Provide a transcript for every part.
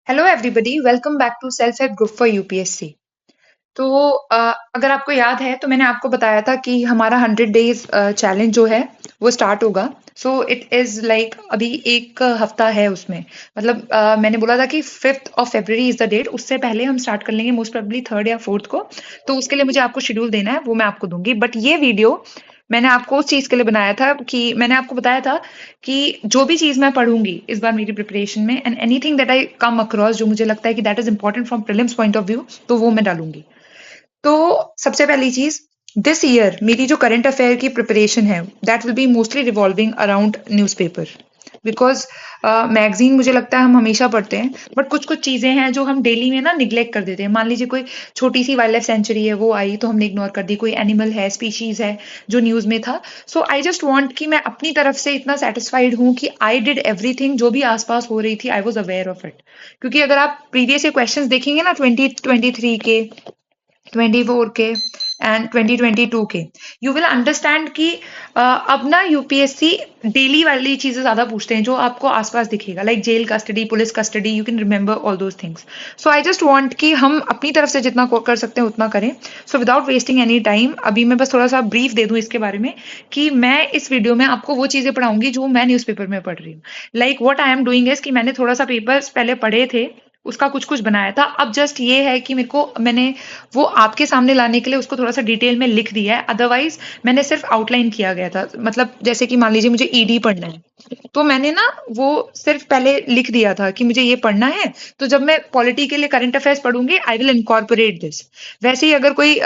Hello everybody, welcome back to self help group for UPSC. तो अगर आपको याद है तो मैंने आपको बताया था कि हमारा 100 डेज चैलेंज जो है वो स्टार्ट होगा। सो इट इज लाइक अभी एक हफ्ता है उसमें। मतलब मैंने बोला था कि 5 फरवरी इज द डेट, उससे पहले हम स्टार्ट कर लेंगे, मोस्ट प्रोबेबली 3rd या 4th को। तो उसके लिए मुझे आपको शेड्यूल देना है, वो मैं आपको दूंगी। बट ये वीडियो मैंने आपको उस चीज के लिए बनाया था कि मैंने आपको बताया था कि जो भी चीज मैं पढ़ूंगी इस बार मेरी प्रिपरेशन में, and anything that I come across जो मुझे लगता है कि that is important from prelims point of view, तो वो मैं डालूंगी। तो सबसे पहली चीज, दिस ईयर मेरी जो करंट अफेयर की प्रिपरेशन है that will be mostly revolving around newspaper. Because magazine मुझे लगता है हम हमेशा पढ़ते हैं, बट कुछ कुछ चीजें हैं जो हम डेली में ना निग्लेक्ट कर देते हैं। मान लीजिए कोई छोटी सी वाइल्ड लाइफ सेंचुरी है, वो आई तो हमने इग्नोर कर दी। कोई एनिमल है, स्पीशीज है जो न्यूज में था। सो आई जस्ट वॉन्ट कि मैं अपनी तरफ से इतना सेटिस्फाइड हूँ कि आई डिड एवरीथिंग जो भी आसपास हो रही थी, I was aware of it. क्योंकि अगर आप प्रीवियस क्वेश्चन देखेंगे ना, 2023 के, 24 के एंड 2022 के, यू विल अंडरस्टैंड कि अब ना यूपीएससी डेली वाली चीजें ज्यादा पूछते हैं जो आपको आसपास दिखेगा, like jail custody, police custody, you can remember all those things. So I just want कि हम अपनी तरफ से जितना कर सकते हैं उतना करें। So without wasting any time, अभी मैं बस थोड़ा सा ब्रीफ दे दूं इसके बारे में कि मैं इस वीडियो में आपको वो चीजें पढ़ाऊंगी जो मैं न्यूज़पेपर में पढ़ रही हूँ। Like what I am doing is कि मैंने थोड़ा सा पेपर्स पहले पढ़े थे, उसका कुछ कुछ बनाया था। अब जस्ट ये है कि मैंने वो आपके सामने लाने के लिए उसको थोड़ा सा डिटेल में लिख दिया है। अदरवाइज मैंने सिर्फ आउटलाइन किया गया था। मतलब जैसे कि मान लीजिए मुझे ईडी पढ़ना है, तो मैंने ना वो सिर्फ पहले लिख दिया था कि मुझे ये पढ़ना है। तो जब मैं पॉलिटी के लिए करंट अफेयर्स पढ़ूंगी, आई विल इनकॉर्पोरेट दिस। वैसे ही अगर कोई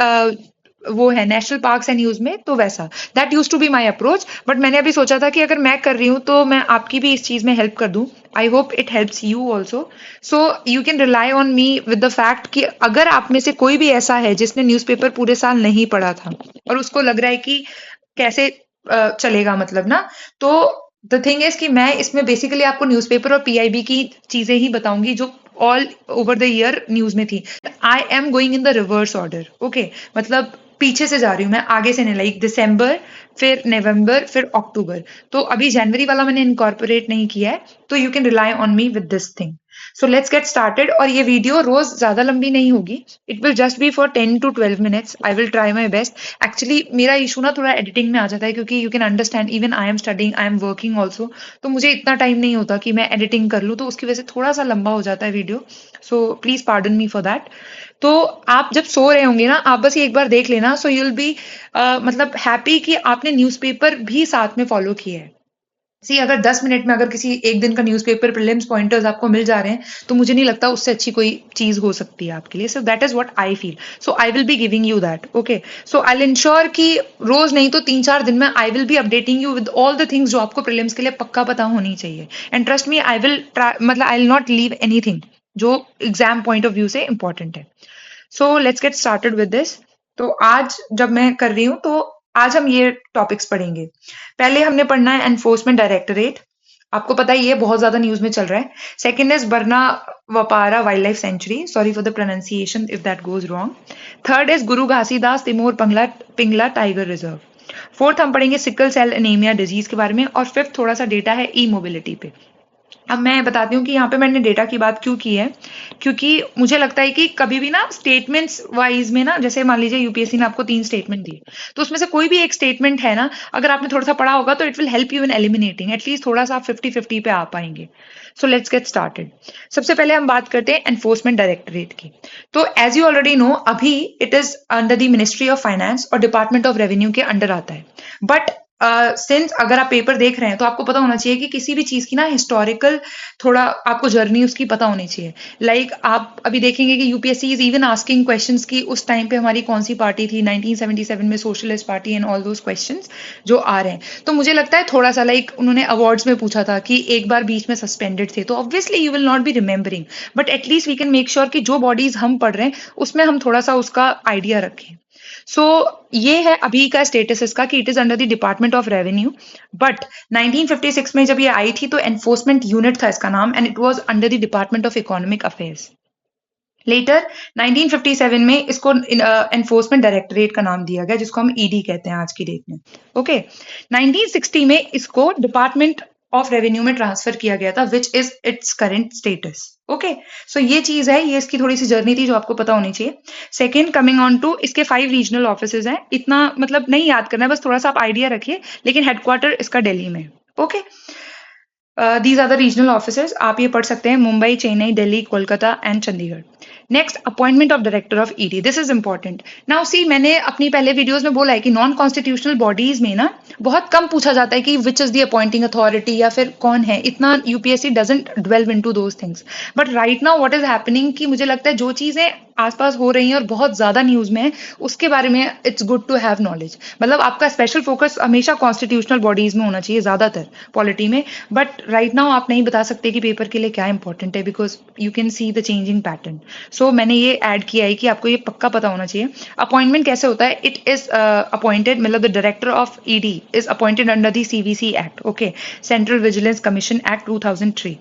वो है नेशनल पार्क्स एंड न्यूज में, तो वैसा that used to be my approach. But मैंने अभी सोचा था कि अगर मैं कर रही हूँ तो मैं आपकी भी इस चीज में हेल्प कर दूं। I hope it helps you also. So you can rely on me with the fact कि अगर आप में से कोई भी ऐसा है जिसने न्यूज़पेपर पूरे साल नहीं पढ़ा था और उसको लग रहा है कि कैसे चलेगा, मतलब ना, तो द थिंग इज कि मैं इसमें बेसिकली आपको न्यूज़पेपर और पीआईबी की चीजें ही बताऊंगी जो all over the year news में थी। I am going in the reverse order, okay. मतलब पीछे से जा रही हूँ मैं, आगे से नहीं। लाइक दिसंबर, फिर नवंबर, फिर अक्टूबर। तो अभी जनवरी वाला मैंने इनकॉर्पोरेट नहीं किया है। तो you can rely on me with this thing. So let's get started. और ये वीडियो रोज ज्यादा लंबी नहीं होगी। It will just be for 10 to 12 minutes। I will try my best. Actually मेरा इशू ना थोड़ा एडिटिंग में आ जाता है, क्योंकि you can understand even I am studying, I am working also. तो मुझे इतना टाइम नहीं होता कि मैं एडिटिंग कर लूँ, तो उसकी वजह से थोड़ा सा लंबा हो जाता है video. So please pardon me for that. तो आप जब सो रहे होंगे ना, आप बस ये एक बार देख लेना। सो यू विल बी मतलब हैप्पी कि आपने न्यूज़पेपर भी साथ में फॉलो किया है। सी, अगर 10 मिनट में अगर किसी एक दिन का न्यूज़पेपर प्रीलिम्स पॉइंटर्स आपको मिल जा रहे हैं, तो मुझे नहीं लगता उससे अच्छी कोई चीज हो सकती है आपके लिए। So that is what I feel. So I will be giving you that, okay. So I will ensure कि रोज नहीं तो 3-4 दिन में I will be updating you with all the things जो आपको प्रीलिम्स के लिए पक्का पता होनी चाहिए। And trust me, I will try, मतलब I will not leave anything जो एग्जाम पॉइंट ऑफ व्यू से इंपॉर्टेंट है। So let's get started with this. तो आज जब मैं कर रही हूँ, तो आज हम ये टॉपिक्स पढ़ेंगे। पहले हमने पढ़ना है एनफोर्समेंट डायरेक्टरेट। आपको पता है ये बहुत ज्यादा न्यूज में चल रहा है। Second is Barnawapara wildlife sanctuary, sorry for the pronunciation if that goes wrong. Third is Guru Ghasidas Tamor Pingla Pingla tiger reserve. Fourth हम पढ़ेंगे सिकल सेल एनीमिया डिजीज के बारे में। और फिफ्थ थोड़ा सा डेटा है ई मोबिलिटी पे। अब मैं बताती हूँ कि यहाँ पे मैंने डेटा की बात क्यों की है। क्योंकि मुझे लगता है कि कभी भी ना स्टेटमेंट्स वाइज में ना, जैसे मान लीजिए यूपीएससी ने आपको 3 स्टेटमेंट दिए, तो उसमें से कोई भी एक स्टेटमेंट है ना, अगर आपने थोड़ा सा पढ़ा होगा तो it will help you in eliminating. At least थोड़ा सा आप 50-50 पे आ पाएंगे। सो लेट्स गेट स्टार्टेड। सबसे पहले हम बात करते हैं एनफोर्समेंट डायरेक्टरेट की। तो एज यू ऑलरेडी नो, अभी it is under the ministry of finance और डिपार्टमेंट ऑफ रेवेन्यू के अंडर आता है। बट सिंस अगर आप पेपर देख रहे हैं तो आपको पता होना चाहिए कि किसी भी चीज की ना हिस्टोरिकल थोड़ा आपको जर्नी उसकी पता होनी चाहिए। लाइक आप अभी देखेंगे कि UPSC is even asking questions कि उस टाइम पे हमारी कौन सी पार्टी थी 1977 में, socialist party and all those questions जो आ रहे हैं। तो मुझे लगता है थोड़ा सा लाइक उन्होंने अवार्ड्स में पूछा था कि एक बार बीच में सस्पेंडेड थे, तो obviously you will not be remembering. But at least we can make sure कि जो बॉडीज हम पढ़ रहे हैं उसमें हम थोड़ा सा उसका आइडिया रखें। सो ये है अभी का स्टेटस इसका कि it is under the department of revenue. But 1956 में जब ये आई थी तो एनफोर्समेंट यूनिट था इसका नाम, and it was under the department of economic affairs. Later 1957 में इसको एनफोर्समेंट डायरेक्टरेट का नाम दिया गया, जिसको हम ईडी कहते हैं आज की डेट में, ओके। 1960 में इसको डिपार्टमेंट ऑफ रेवेन्यू में ट्रांसफर किया गया था, which is its current status. Okay, so ये चीज है, ये इसकी थोड़ी सी जर्नी थी जो आपको पता होनी चाहिए। सेकेंड, कमिंग ऑन टू इसके 5 रीजनल ऑफिसेज हैं, इतना मतलब नहीं याद करना है, बस थोड़ा सा आप आइडिया रखिए, लेकिन हेडक्वार्टर इसका दिल्ली में। Okay, these are the regional officers, आप ये पढ़ सकते हैं, Mumbai, Chennai, Delhi, Kolkata and Chandigarh. Next, appointment of director of ED, this is important. Now see, मैंने अपनी पहले वीडियोस में बोला है कि नॉन कॉन्स्टिट्यूशनल बॉडीज में ना बहुत कम पूछा जाता है कि which is the appointing authority या फिर कौन है, इतना UPSC doesn't delve into those things. But right now what is happening कि मुझे लगता है जो चीजें आसपास हो रही हैं और बहुत ज्यादा न्यूज में है, उसके बारे में it's good to have knowledge. मतलब आपका स्पेशल फोकस हमेशा कॉन्स्टिट्यूशनल बॉडीज में होना चाहिए ज्यादातर पॉलिटी में, बट राइट नाउ आप नहीं बता सकते कि पेपर के लिए क्या इंपॉर्टेंट है, because you can see the changing pattern. So मैंने ये ऐड किया है कि आपको ये पक्का पता होना चाहिए। अपॉइंटमेंट कैसे होता है, इट इज अपॉइंटेड, मतलब the director of ED is appointed under the CVC act, okay, central vigilance commission act 2003।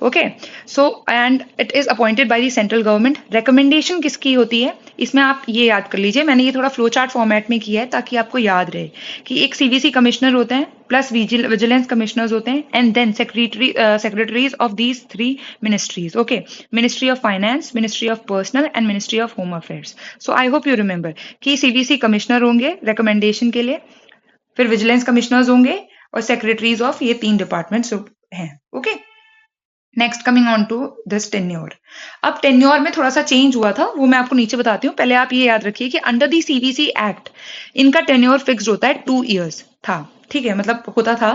Okay, so and it is appointed by the central government. Recommendation किसकी होती है, इसमें आप ये याद कर लीजिए, मैंने ये थोड़ा फ्लो चार्ट फॉर्मेट में किया है ताकि आपको याद रहे कि एक सीवीसी कमिश्नर होते हैं, प्लस विजिलेंस कमिश्नर्स होते हैं, and then secretaries of these 3 ministries. Okay, ministry of finance, ministry of personnel and ministry of home affairs. So I hope you remember कि सीवीसी कमिश्नर होंगे रिकमेंडेशन के लिए, फिर vigilance commissioners होंगे और secretaries of ये 3 डिपार्टमेंट्स हैं। Okay, next, coming on to this tenure. अब टेन्योर में थोड़ा सा चेंज हुआ था, वो मैं आपको नीचे बताती हूँ। पहले आप ये याद रखिए कि अंडर दी सीवीसी एक्ट इनका टेन्योर फिक्स्ड होता है, 2 इयर्स था, ठीक है, मतलब होता था।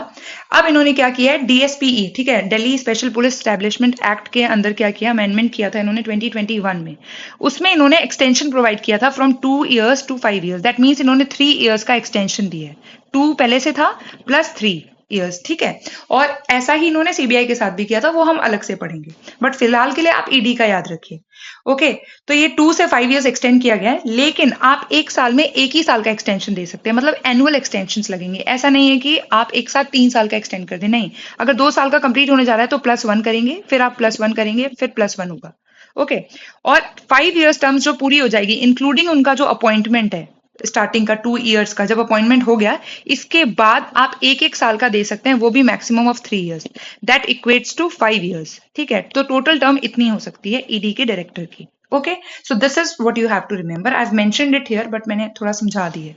अब इन्होंने क्या किया है, डीएसपीई, ठीक है, Delhi special police establishment act के अंदर क्या किया, अमेंडमेंट किया था इन्होंने 2021 में। उसमें इन्होंने एक्सटेंशन प्रोवाइड किया था from 2 years to 5 years. That means इन्होंने 3 इयर्स का एक्सटेंशन दिया है, 2 पहले से था प्लस 3 इयर्स, ठीक है। और ऐसा ही इन्होंने सीबीआई के साथ भी किया था, वो हम अलग से पढ़ेंगे, बट फिलहाल के लिए आप ईडी का याद रखिए। ओके, तो ये 2 से 5 इयर्स एक्सटेंड किया गया है, लेकिन आप एक साल में एक ही साल का एक्सटेंशन दे सकते हैं, मतलब एनुअल एक्सटेंशन लगेंगे। ऐसा नहीं है कि आप एक साथ 3 साल का एक्सटेंड कर दें, नहीं, अगर 2 साल का कंप्लीट होने जा रहा है तो +1 करेंगे, फिर आप +1 करेंगे, फिर +1 होगा। ओके, और 5 इयर्स टर्म्स जो पूरी हो जाएगी, इंक्लूडिंग उनका जो अपॉइंटमेंट है स्टार्टिंग का 2 इयर्स का, जब अपॉइंटमेंट हो गया, इसके बाद आप एक साल का दे सकते हैं, वो भी maximum of 3 years, that equates to 5 years, ठीक है। तो टोटल टर्म इतनी हो सकती है ईडी के डायरेक्टर की। Okay, so this is what you have to remember. I have mentioned it here, but मैंने थोड़ा समझा दिए।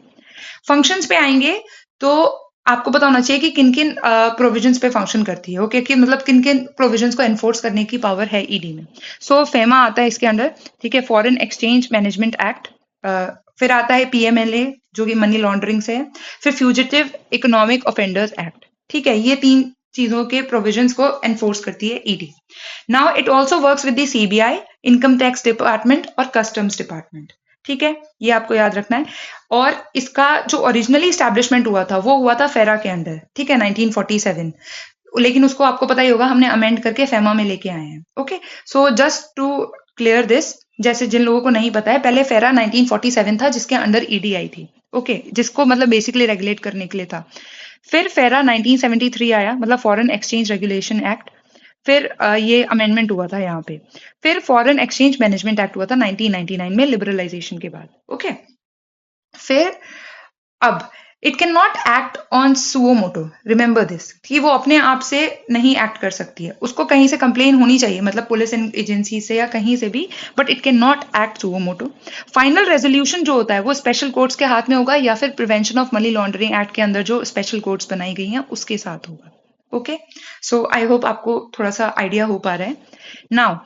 फंक्शंस पे आएंगे तो आपको पता होना चाहिए कि किन किन प्रोविजंस पे फंक्शन करती है। ओके, कि मतलब किन किन प्रोविजंस को एनफोर्स करने की पावर है ईडी में। सो फेमा आता है इसके अंदर, ठीक है, फॉरेन एक्सचेंज मैनेजमेंट एक्ट, फिर आता है पीएमएलए जो कि मनी लॉन्ड्रिंग से है, फिर फ्यूजिटिव इकोनॉमिक ऑफेंडर्स एक्ट, ठीक है। ये 3 चीजों के प्रोविजंस को एनफोर्स करती है ED. Now it also works with the CBI, income tax department और कस्टम्स डिपार्टमेंट, ठीक है, ये आपको याद रखना है। और इसका जो ओरिजिनली स्टैब्लिशमेंट हुआ था वो हुआ था फेरा के अंडर, ठीक है, 1947, लेकिन उसको आपको पता ही होगा हमने अमेंड करके फेमा में लेके आए हैं। Okay, so just to clear this, जैसे जिन लोगों को नहीं पता है, पहले फेरा 1947 था जिसके अंडर ईडी आई थी, ओके, जिसको मतलब बेसिकली रेगुलेट करने के लिए था। फिर फेरा 1973 आया, मतलब फॉरेन एक्सचेंज रेगुलेशन एक्ट, फिर ये अमेंडमेंट हुआ था यहाँ पे। फिर फॉरेन एक्सचेंज मैनेजमेंट एक्ट हुआ था 1999 में लिबरलाइजेशन के बाद। ओके, फिर अब it can not act on suo motu, remember this, कि वो अपने आप से नहीं एक्ट कर सकती है, उसको कहीं से कंप्लेन होनी चाहिए, मतलब पुलिस एजेंसी से या कहीं से भी, but it can not act suo motu. Final resolution जो होता है वो स्पेशल कोर्ट्स के हाथ में होगा, या फिर prevention of money laundering act के अंदर जो स्पेशल कोर्ट्स बनाई गई हैं उसके साथ होगा। ओके, सो आई होप आपको थोड़ा सा आइडिया हो पा रहा है। नाउ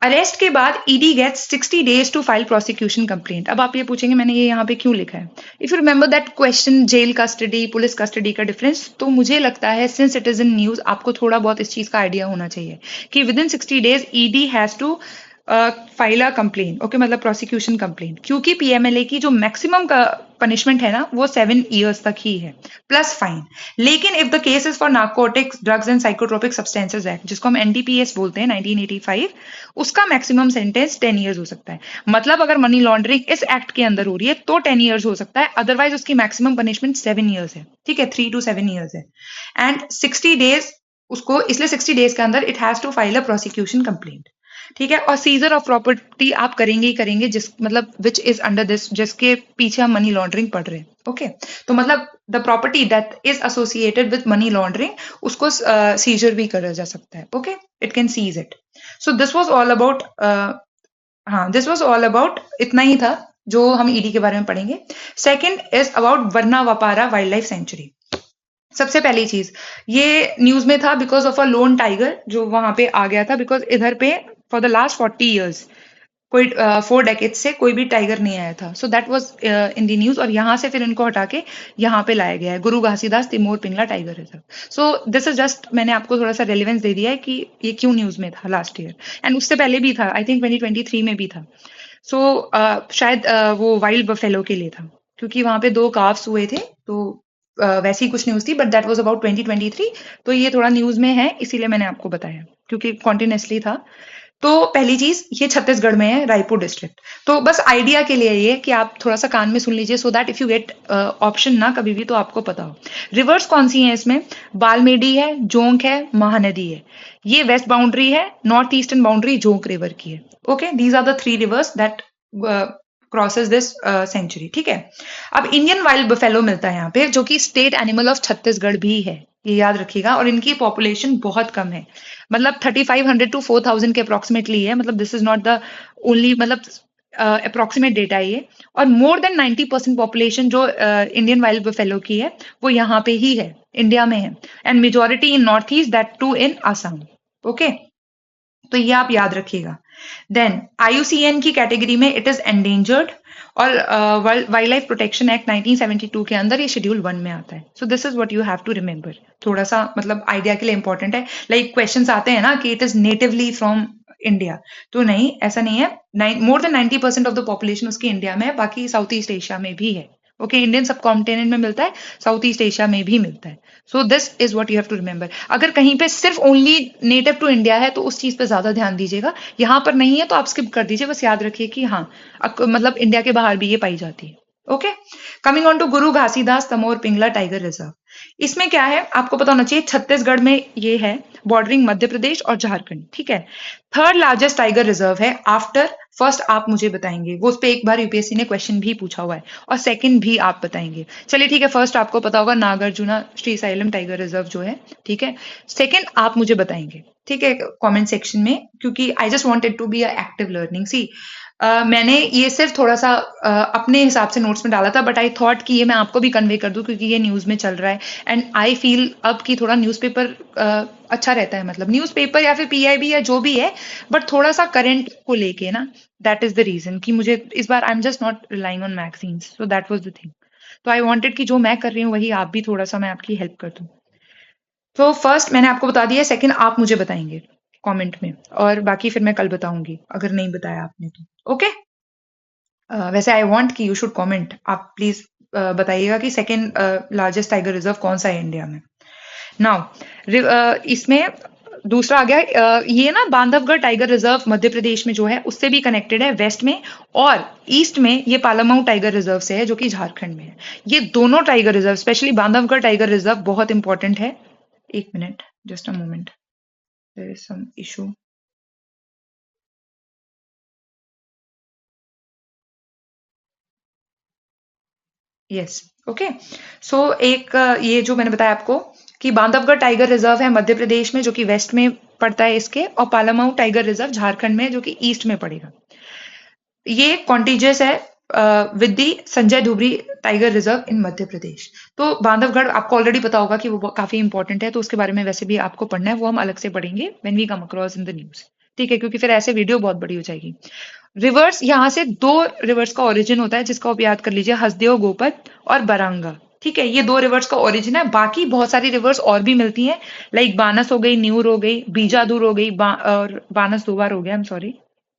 अरेस्ट के बाद ED gets 60 days to file prosecution complaint. अब आप ये पूछेंगे मैंने ये यहाँ पे क्यों लिखा है। If you remember that question, jail custody police custody का डिफरेंस, तो मुझे लगता है since it is in news आपको थोड़ा बहुत इस चीज का आइडिया होना चाहिए कि within 60 days ED has to file a complaint, okay, मतलब प्रोसिक्यूशन कंप्लेन, क्योंकि पीएमएलए की जो मैक्सिमम का पनिशमेंट है ना वो 7 इयर्स तक ही है प्लस फाइन। लेकिन if the case is for narcotics drugs and psychotropic substances act, जिसको हम एनडीपीएस बोलते हैं 1985, उसका मैक्सिमम सेंटेंस 10 इयर्स हो सकता है। मतलब अगर मनी लॉन्ड्रिंग इस एक्ट के अंदर हो रही है तो 10 इयर्स हो सकता है, अदरवाइज उसकी मैक्सिमम पनिशमेंट 7 इयर्स है, ठीक है, 3 to 7 इयर्स है। एंड 60 डेज उसको, इसलिए 60 डेज के अंदर it has to file a prosecution complaint. ठीक है, और सीजर ऑफ प्रॉपर्टी आप करेंगे ही करेंगे जिस मतलब विच इज अंडर दिस, जिसके पीछे हम मनी लॉन्ड्रिंग पढ़ रहे हैं। ओके, तो मतलब the property that is associated with money laundering उसको सीजर भी करा जा सकता है। Okay, it can sees it. So this was all about, हाँ दिस वाज ऑल अबाउट, इतना ही था जो हम ईडी के बारे में पढ़ेंगे। Second is about Barnawapara wildlife sanctuary. सबसे पहली चीज, ये न्यूज में था because of a lone tiger जो वहां पे आ गया था, बिकॉज इधर पे फॉर द लास्ट 40 years कोई 4 decades से कोई भी टाइगर नहीं आया था। सो that was in the news, और यहाँ से फिर इनको हटा के यहाँ पे लाया गया है Guru Ghasidas Tamor Pingla tiger reserve. So this is just, मैंने आपको थोड़ा सा रेलिवेंस दे दिया है कि ये क्यों न्यूज में था लास्ट ईयर, एंड उससे पहले भी था, आई थिंक 2023 में भी था। सो शायद वो वाइल्ड बफेलो के लिए था, क्योंकि वहां पे 2 calves हुए थे, तो वैसी ही कुछ न्यूज थी, बट दैट वाज अबाउट 2023। तो ये थोड़ा न्यूज में है, इसीलिए मैंने आपको बताया, क्योंकि कॉन्टिन्यूसली था। तो पहली चीज, ये छत्तीसगढ़ में है, रायपुर डिस्ट्रिक्ट। तो बस आइडिया के लिए ये कि आप थोड़ा सा कान में सुन लीजिए, so that if you get option ना कभी भी, तो आपको पता हो। रिवर्स कौन सी है इसमें? बालमेडी है, जोंक है, महानदी है। ये वेस्ट बाउंड्री है, north eastern boundary Jonk river की है। Okay, these are the 3 rivers that crosses this sanctuary. ठीक है, अब इंडियन वाइल्ड बफेलो मिलता है यहाँ पे, जो कि स्टेट एनिमल ऑफ छत्तीसगढ़ भी है, ये याद रखिएगा। और इनकी पॉपुलेशन बहुत कम है, मतलब 3500 to 4000 के अप्रोक्सीमेटली है, मतलब this is not the only, मतलब अप्रोक्सीमेट डेटा है ये। और मोर देन 90% पॉपुलेशन जो इंडियन वाइल्ड बफेलो की है वो यहाँ पे ही है, इंडिया में है, and majority in north east, that too in Assam. Okay, तो ये आप याद रखिएगा। देन IUCN की कैटेगरी में इट इज एंडेंजर्ड, और वाइल्ड लाइफ प्रोटेक्शन एक्ट 1972 के अंदर ये शेड्यूल 1 में आता है। So this is what you have to remember, थोड़ा सा मतलब आइडिया के लिए इंपॉर्टेंट है। लाइक क्वेश्चंस आते हैं ना कि it is natively from India, तो नहीं, ऐसा नहीं है। More than 90% of the population उसकी इंडिया में है, बाकी साउथ ईस्ट एशिया में भी है। ओके, इंडियन सब कॉन्टिनेंट में मिलता है, साउथ ईस्ट एशिया में भी मिलता है। So this is what you have to remember. अगर कहीं पे सिर्फ ओनली नेटिव टू इंडिया है तो उस चीज पे ज्यादा ध्यान दीजिएगा, यहाँ पर नहीं है तो आप स्किप कर दीजिए, बस याद रखिए कि हाँ मतलब इंडिया के बाहर भी ये पाई जाती है। Okay, coming on to Guru Ghasidas Tamor Pingala tiger reserve. इसमें क्या है आपको पता होना चाहिए, छत्तीसगढ़ में ये है, बॉर्डरिंग मध्य प्रदेश और झारखंड। ठीक है, थर्ड लार्जेस्ट टाइगर रिजर्व है आफ्टर फर्स्ट, आप मुझे बताएंगे, वो उस पर एक बार यूपीएससी ने क्वेश्चन भी पूछा हुआ है, और सेकंड भी आप बताएंगे। चलिए ठीक है, फर्स्ट आपको पता होगा नागार्जुना श्रीशैलम टाइगर रिजर्व जो है। ठीक है, सेकंड आप मुझे बताएंगे, ठीक है, कमेंट सेक्शन में, क्योंकि I just wanted to be a active learning. See मैंने ये सिर्फ थोड़ा सा अपने हिसाब से नोट्स में डाला था, बट आई थॉट कि ये मैं आपको भी कन्वे कर दूं, क्योंकि ये न्यूज में चल रहा है, एंड आई फील अब कि थोड़ा न्यूज़पेपर अच्छा रहता है, मतलब न्यूज़पेपर या फिर PIB या जो भी है, बट थोड़ा सा करंट को लेके ना, दैट इज द रीजन कि मुझे इस बार I am just not relying on magazines, so that was the thing. तो आई वांटेड कि जो मैं कर रही हूँ वही आप भी थोड़ा सा मैं आपकी हेल्प कर दूं। तो फर्स्ट मैंने आपको बता दिया, सेकंड आप मुझे बताएंगे कमेंट में, और बाकी फिर मैं कल बताऊंगी अगर नहीं बताया आपने तो। ओके, वैसे आई वांट कि यू शुड कमेंट, आप प्लीज बताइएगा कि सेकंड लार्जेस्ट टाइगर रिजर्व कौन सा है इंडिया में। नाउ इसमें दूसरा आ गया, ये ना बांधवगढ़ टाइगर रिजर्व मध्य प्रदेश में जो है उससे भी कनेक्टेड है वेस्ट में, और ईस्ट में ये पालामाऊ टाइगर रिजर्व से है जो कि झारखंड में है। ये दोनों tiger reserve, specially Bandhavgarh tiger reserve बहुत इंपॉर्टेंट है। एक minute, just a moment, there is some issue. Yes, okay. So एक ये जो मैंने बताया आपको कि बांधवगढ़ टाइगर रिजर्व है मध्य प्रदेश में जो कि वेस्ट में पड़ता है इसके, और पालामाऊ टाइगर रिजर्व झारखंड में जो कि ईस्ट में पड़ेगा। ये कॉन्टिजियस है with the Sanjay Dubri tiger reserve in Madhya Pradesh. तो बांधवगढ़ आपको ऑलरेडी पता होगा कि वो काफी इंपॉर्टेंट है, तो उसके बारे में वैसे भी आपको पढ़ना है, वो हम अलग से पढ़ेंगे when we come across in the news. ठीक है, क्योंकि फिर ऐसे वीडियो बहुत बड़ी हो जाएगी। रिवर्स, यहाँ से 2 रिवर्स का ओरिजिन होता है, जिसका आप याद कर लीजिए, हसदेव गोपत और बरांगा। ठीक है, ये 2 रिवर्स का ओरिजिन है, बाकी बहुत सारी रिवर्स और भी मिलती हैं, लाइक बानस हो गई, न्यूर हो गई, बीजादूर हो गई, और बानस 2 बार हो गया, आई एम सॉरी।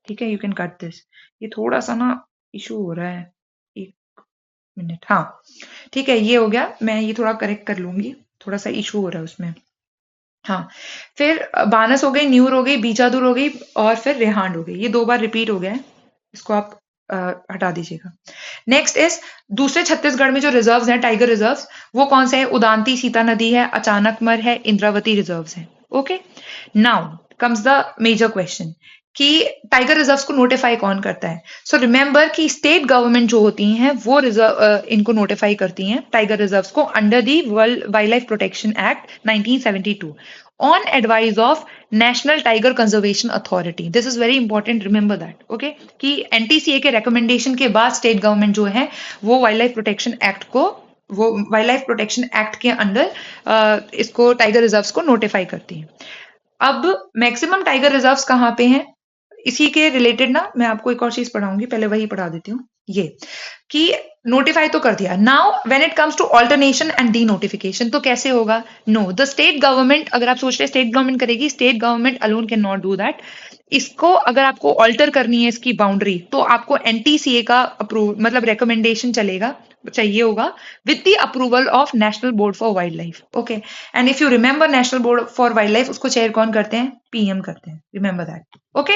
ठीक है, यू कैन कट दिस, ये थोड़ा सा ना इशू हो रहा है, एक मिनट। हाँ ठीक है, ये हो गया, मैं ये थोड़ा करेक्ट कर लूंगी, थोड़ा सा इशू हो रहा है उसमें। हाँ, फिर बानस हो गई, न्यूर हो गई, बीजादुर हो गई, और फिर रेहांड हो गई, ये 2 बार रिपीट हो गया है, इसको आप हटा दीजिएगा। नेक्स्ट इज दूसरे छत्तीसगढ़ में जो रिजर्व्स हैं टाइगर रिजर्व्स, वो कौन से हैं? उदांती सीता नदी है, अचानकमर है, इंद्रावती रिजर्व्स हैं। Okay, now comes the major question कि टाइगर रिजर्व्स को नोटिफाई कौन करता है? सो रिमेंबर कि स्टेट गवर्नमेंट जो होती हैं वो रिजर्व इनको नोटिफाई करती हैं टाइगर रिजर्व्स को under the world wild life protection act 1972 on advise of national tiger conservation authority. This is very important, remember that. Okay, कि एनटीसीए के रिकमेंडेशन के बाद स्टेट गवर्नमेंट जो है वो वाइल्ड लाइफ प्रोटेक्शन एक्ट को, वो वाइल्ड लाइफ प्रोटेक्शन एक्ट के अंडर इसको टाइगर रिजर्व्स को नोटिफाई करती है. अब मैक्सिमम टाइगर रिजर्व्स कहाँ पे हैं? इसी के रिलेटेड ना मैं आपको एक और चीज पढ़ाऊंगी, पहले वही पढ़ा देती हूँ. ये कि नोटिफाई तो कर दिया. Now when it comes to alternation and denotification, तो कैसे होगा? नो, द स्टेट गवर्नमेंट, अगर आप सोच रहे स्टेट गवर्नमेंट करेगी, state government alone can not do that. इसको अगर आपको ऑल्टर करनी है इसकी बाउंड्री, तो आपको एनटीसीए का अप्रूव मतलब रिकमेंडेशन चलेगा, चाहिए होगा, with the approval of national board for wild life. Okay, and if you remember national board for wild life, उसको चेयर कौन करते हैं? पीएम करते हैं. Remember that. ओके,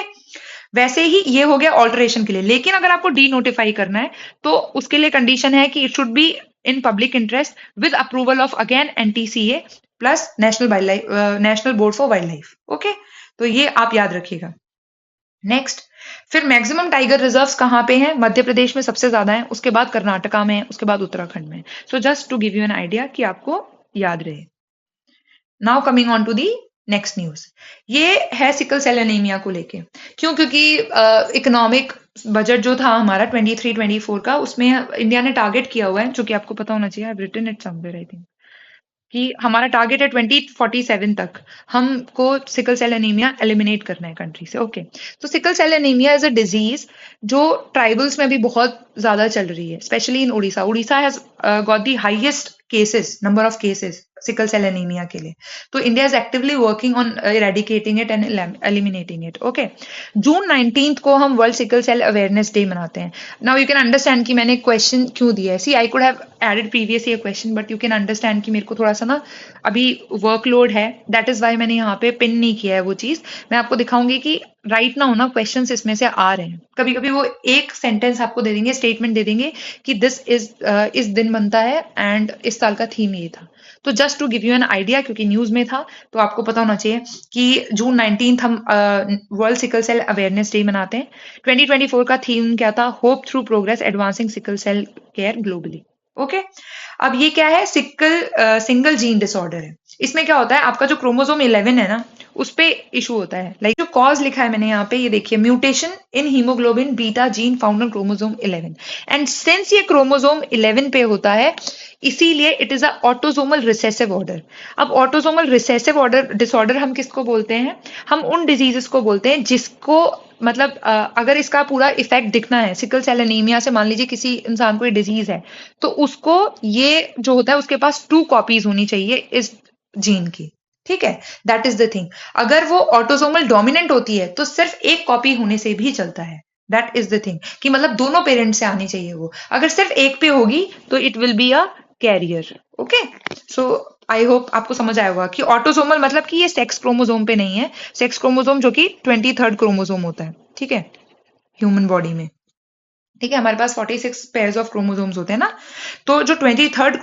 वैसे ही ये हो गया ऑल्टरेशन के लिए. लेकिन अगर आपको डी नोटिफाई करना है तो उसके लिए कंडीशन है कि it should be in public interest with approval of again NTCA plus national board for wild life. Okay, तो ये आप याद रखिएगा. नेक्स्ट, फिर मैक्सिमम टाइगर रिजर्व्स कहाँ पे हैं? मध्य प्रदेश में सबसे ज्यादा है, उसके बाद कर्नाटका में है, उसके बाद उत्तराखंड में. So just to give you an idea कि आपको याद रहे. Now coming on to the next news. ये है सिकल सेल एनीमिया को लेके. क्यों? क्योंकि इकोनॉमिक बजट जो था हमारा 23-24 का, उसमें इंडिया ने टारगेट किया हुआ है, जो कि आपको पता होना चाहिए, I have written it somewhere I think, कि हमारा टारगेट है 2047 तक हमको सिकल सेल एनीमिया एलिमिनेट करना है कंट्री से. ओके, तो sickle cell anaemia is a disease जो ट्राइबल्स में भी बहुत ज्यादा चल रही है, specially in Orissa. Orissa has got the highest cases, number of cases sickle cell anaemia के लिए. तो India is actively working on eradicating it and eliminating it. Okay, June 19 को हम world sickle cell awareness day मनाते हैं. नाउ यू कैन अंडरस्टैंड कि मैंने question क्यों दिया है. See, I could have added previous year question, but you can understand कि मेरे को थोड़ा सा ना अभी वर्कलोड है, दैट इज वाई मैंने यहाँ पे पिन नहीं किया है वो चीज. मैं आपको दिखाऊंगी कि राइट ना होना क्वेश्चंस इसमें से आ रहे हैं. कभी कभी वो एक सेंटेंस आपको दे देंगे, स्टेटमेंट दे देंगे कि दिस इज इस दिन बनता है एंड इस साल का थीम ये था. तो just to give you an idea, क्योंकि न्यूज में था तो आपको पता होना चाहिए कि जून 19 हम world sickle cell awareness day मनाते हैं. 2024 का थीम क्या था? Hope through progress advancing sickle cell care globally. Okay, अब ये क्या है? सिंगल जीन डिसऑर्डर है. इसमें क्या होता है, आपका जो क्रोमोसोम 11 है ना, उस पे इशू होता है. लाइक जो कॉज लिखा है मैंने यहाँ पे, ये देखिए, mutation in haemoglobin beta gene found on chromosome 11. And since ये क्रोमोसोम 11 पे होता है, इसीलिए it is a autosomal recessive order. अब ऑटोसोमल रिसेसिव ऑर्डर डिसऑर्डर हम किसको बोलते हैं? हम उन डिजीजेस को बोलते हैं जिसको मतलब अगर इसका पूरा इफेक्ट दिखना है सिकल सेल एनीमिया से, मान लीजिए किसी इंसान को ये डिजीज है, तो उसको ये जो होता है उसके पास 2 कॉपीज होनी चाहिए इस जीन की. ठीक है, दैट इज द थिंग. अगर वो ऑटोसोमल डोमिनेंट होती है तो सिर्फ एक कॉपी होने से भी चलता है. दैट इज द थिंग कि मतलब दोनों पेरेंट्स से आनी चाहिए वो. अगर सिर्फ एक पे होगी तो it will be a carrier. Okay, so I hope आपको समझ आया होगा कि ऑटोसोमल मतलब कि ये सेक्स क्रोमोसोम पे नहीं है. सेक्स क्रोमोसोम जो कि 23rd क्रोमोसोम होता है, ठीक है, ह्यूमन बॉडी में. ठीक है, हमारे पास 46 पेयर्स ऑफ क्रोमोसोम्स होते हैं ना, तो जो 23rd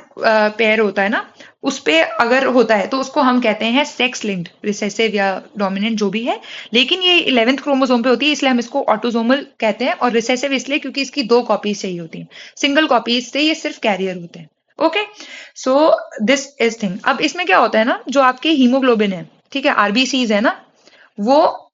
पेयर होता है ना, उस पे अगर होता है तो उसको हम कहते हैं सेक्स लिंक्ड रिसेसिव या डोमिनेंट जो भी है. लेकिन ये 11th क्रोमोसोम पे होती है, इसलिए हम इसको ऑटोसोमल कहते हैं. और रिसेसिव इसलिए क्योंकि इसकी 2 कॉपीज चाहिए होती हैं. सिंगल कॉपीज से ये सिर्फ कैरियर होते हैं. Okay, so this is thing. अब इसमें क्या होता है ना, जो आपके हीमोग्लोबिन है, ठीक है, आरबीसीज है ना, वो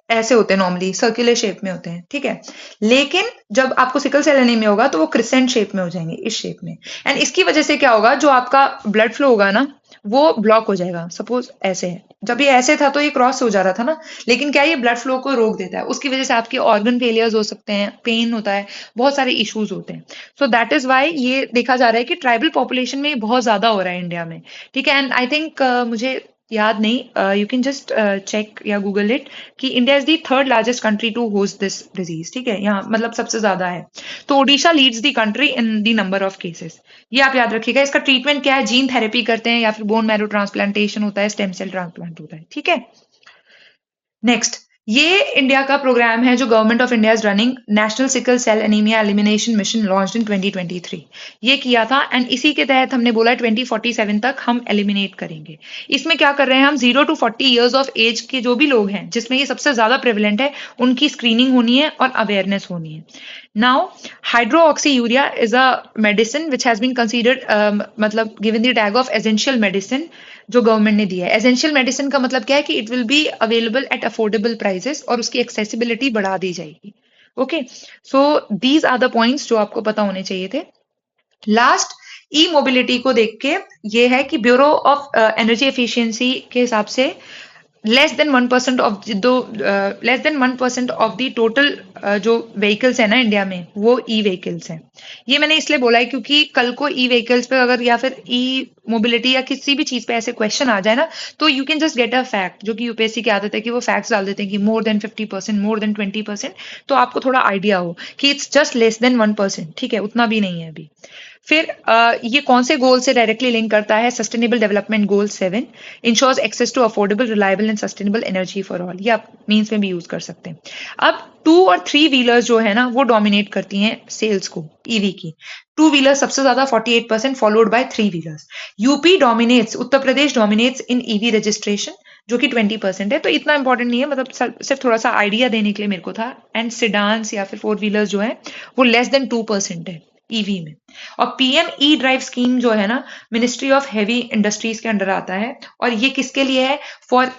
ऐसे होते हैं, नॉर्मली सर्कुलर शेप में होते हैं. ठीक है, लेकिन जब आपको सिकल सेल एनीमिया होगा तो वो क्रिसेंट शेप में हो जाएंगे, इस शेप में. एंड इसकी वजह से क्या होगा, जो आपका ब्लड फ्लो होगा ना, वो ब्लॉक हो जाएगा. सपोज ऐसे है, जब ये ऐसे था तो ये क्रॉस हो जा रहा था ना, लेकिन क्या ये ब्लड फ्लो को रोक देता है. उसकी वजह से आपके ऑर्गन फेलियर्स हो सकते हैं, पेन होता है, बहुत सारे इश्यूज होते हैं. सो दैट इज वाई ये देखा जा रहा है कि ट्राइबल पॉपुलेशन में बहुत ज्यादा हो रहा है इंडिया में. ठीक है, एंड आई थिंक मुझे याद नहीं, यू कैन जस्ट चेक या गूगल इट, कि India is the 3rd largest country to host this disease. ठीक है, यहाँ मतलब सबसे ज्यादा है. तो Odisha leads the country in the number of cases. ये आप याद रखिएगा. इसका ट्रीटमेंट क्या है? जीन थेरेपी करते हैं या फिर बोन मैरो ट्रांसप्लांटेशन होता है, स्टेम सेल ट्रांसप्लांट होता है. ठीक है, नेक्स्ट, ये इंडिया का प्रोग्राम है जो government of India is running, national sickle cell anaemia elimination mission launched in 2023। ये किया था एंड इसी के तहत हमने बोला 2047 तक हम एलिमिनेट करेंगे। इसमें क्या कर रहे हैं हम, 0 to 40 years ऑफ एज के जो भी लोग हैं जिसमें ये सबसे ज्यादा प्रेवलेंट है उनकी स्क्रीनिंग होनी है और अवेयरनेस होनी है। Now hydroxyurea is a medicine which has been considered, मतलब given the tag of essential medicine जो गवर्नमेंट ने दिया है। एसेंशियल मेडिसिन का मतलब क्या है कि it will be available at affordable prices और उसकी एक्सेसिबिलिटी बढ़ा दी जाएगी। Okay, so these are the points जो आपको पता होने चाहिए थे। लास्ट, ई मोबिलिटी को देख के ये है कि ब्यूरो ऑफ एनर्जी एफिशिएंसी के हिसाब से less than 1% of the total जो व्हीकल्स है ना इंडिया में वो ई व्हीकल्स हैं। ये मैंने इसलिए बोला है क्योंकि कल को ई व्हीकल्स पे अगर या फिर ई मोबिलिटी या किसी भी चीज पे ऐसे क्वेश्चन आ जाए ना, तो you can just get a fact, जो कि यूपीएससी की आदत है कि वो फैक्ट्स डाल देते हैं कि मोर देन 50%, मोर देन 20%, तो आपको थोड़ा आइडिया हो कि इट्स जस्ट लेस देन 1%। ठीक है, उतना भी नहीं है अभी। फिर ये कौन से गोल से डायरेक्टली लिंक करता है, sustainable development goal 7 ensures access to affordable reliable and sustainable energy for all. ये आप मीन्स में भी यूज कर सकते हैं। अब 2 और 3 व्हीलर्स जो है ना वो डोमिनेट करती हैं सेल्स को ईवी की। 2 व्हीलर सबसे ज्यादा 48%, followed by 3 wheelers. UP dominates, Uttar Pradesh dominates in EV registration जो कि 20% है। तो इतना इंपॉर्टेंट नहीं है, मतलब सिर्फ थोड़ा सा आइडिया देने के लिए मेरे को था। एंड सिडान्स या फिर 4 व्हीलर्स जो है वो लेस देन 2% है ईवी में। और पीएम ई ड्राइव स्कीम जो है ना, मिनिस्ट्री ऑफ हैवी इंडस्ट्रीज के अंडर आता है और ये किसके लिए है, फॉर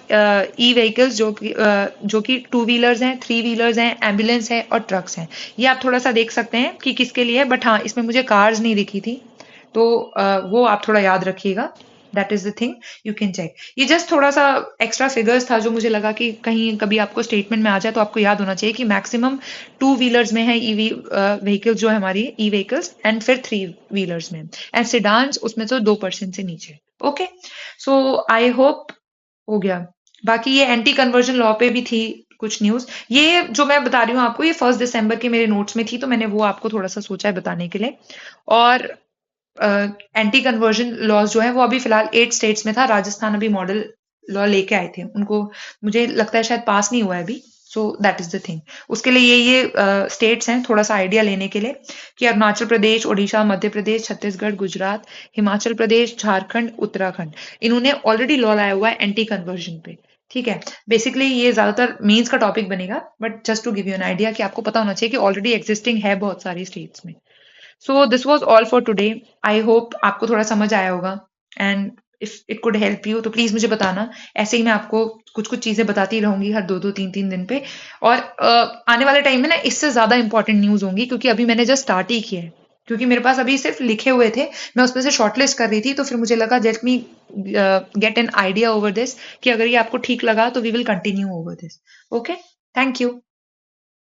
ई व्हीकल्स जो कि 2 व्हीलर्स हैं, 3 व्हीलर्स हैं, एम्बुलेंस है और ट्रक्स हैं। ये आप थोड़ा सा देख सकते हैं कि किसके लिए है, बट हाँ इसमें मुझे कार्स नहीं दिखी थी, तो वो आप थोड़ा याद रखिएगा। That is the thing, you can check. ये जस्ट थोड़ा सा एक्स्ट्रा फिगर्स था जो मुझे लगा कि कहीं कभी आपको स्टेटमेंट में आ जाए तो आपको याद होना चाहिए कि मैक्सिमम 2 व्हीलर्स में है ईवी व्हीकल्स जो है हमारी ई व्हीकल्स, एंड फिर 3 व्हीलर्स में, एंड सिडान्स उसमें तो 2% से नीचे। ओके, सो आई होप हो गया। बाकी ये एंटी कन्वर्जन लॉ पे भी थी कुछ न्यूज। ये जो मैं बता रही हूँ आपको, ये 1 दिसंबर के मेरे नोट्स में थी, तो मैंने वो आपको थोड़ा सा सोचा है बताने के लिए। और एंटी कन्वर्जन लॉज जो है वो अभी फिलहाल 8 स्टेट्स में था। राजस्थान अभी मॉडल लॉ लेके आए थे, उनको मुझे लगता है शायद पास नहीं हुआ है अभी। सो दैट इज द थिंग। उसके लिए ये स्टेट्स हैं, थोड़ा सा आइडिया लेने के लिए, कि अरुणाचल प्रदेश, ओडिशा, मध्य प्रदेश, छत्तीसगढ़, गुजरात, हिमाचल प्रदेश, झारखंड, उत्तराखंड, इन्होंने ऑलरेडी लॉ लाया हुआ है एंटी कन्वर्जन पे। ठीक है, बेसिकली ये ज्यादातर मेंस का टॉपिक बनेगा, but just to give you an idea कि आपको पता होना चाहिए कि ऑलरेडी एग्जिस्टिंग है बहुत सारी स्टेट्स में। So this was all for today. I hope आपको थोड़ा समझ आया होगा, and if it could help you तो प्लीज मुझे बताना। ऐसे ही मैं आपको कुछ कुछ चीजें बताती रहूंगी हर 2-2 3-3 दिन पे। और आने वाले टाइम में ना इससे ज्यादा इंपॉर्टेंट न्यूज होंगी, क्योंकि अभी मैंने जस्ट स्टार्ट ही किया है। क्योंकि मेरे पास अभी सिर्फ लिखे हुए थे, मैं उसमें से शॉर्टलिस्ट कर रही थी, तो फिर मुझे लगा let me get an idea over this, कि अगर ये आपको ठीक लगा तो we will continue over this. Okay, thank you.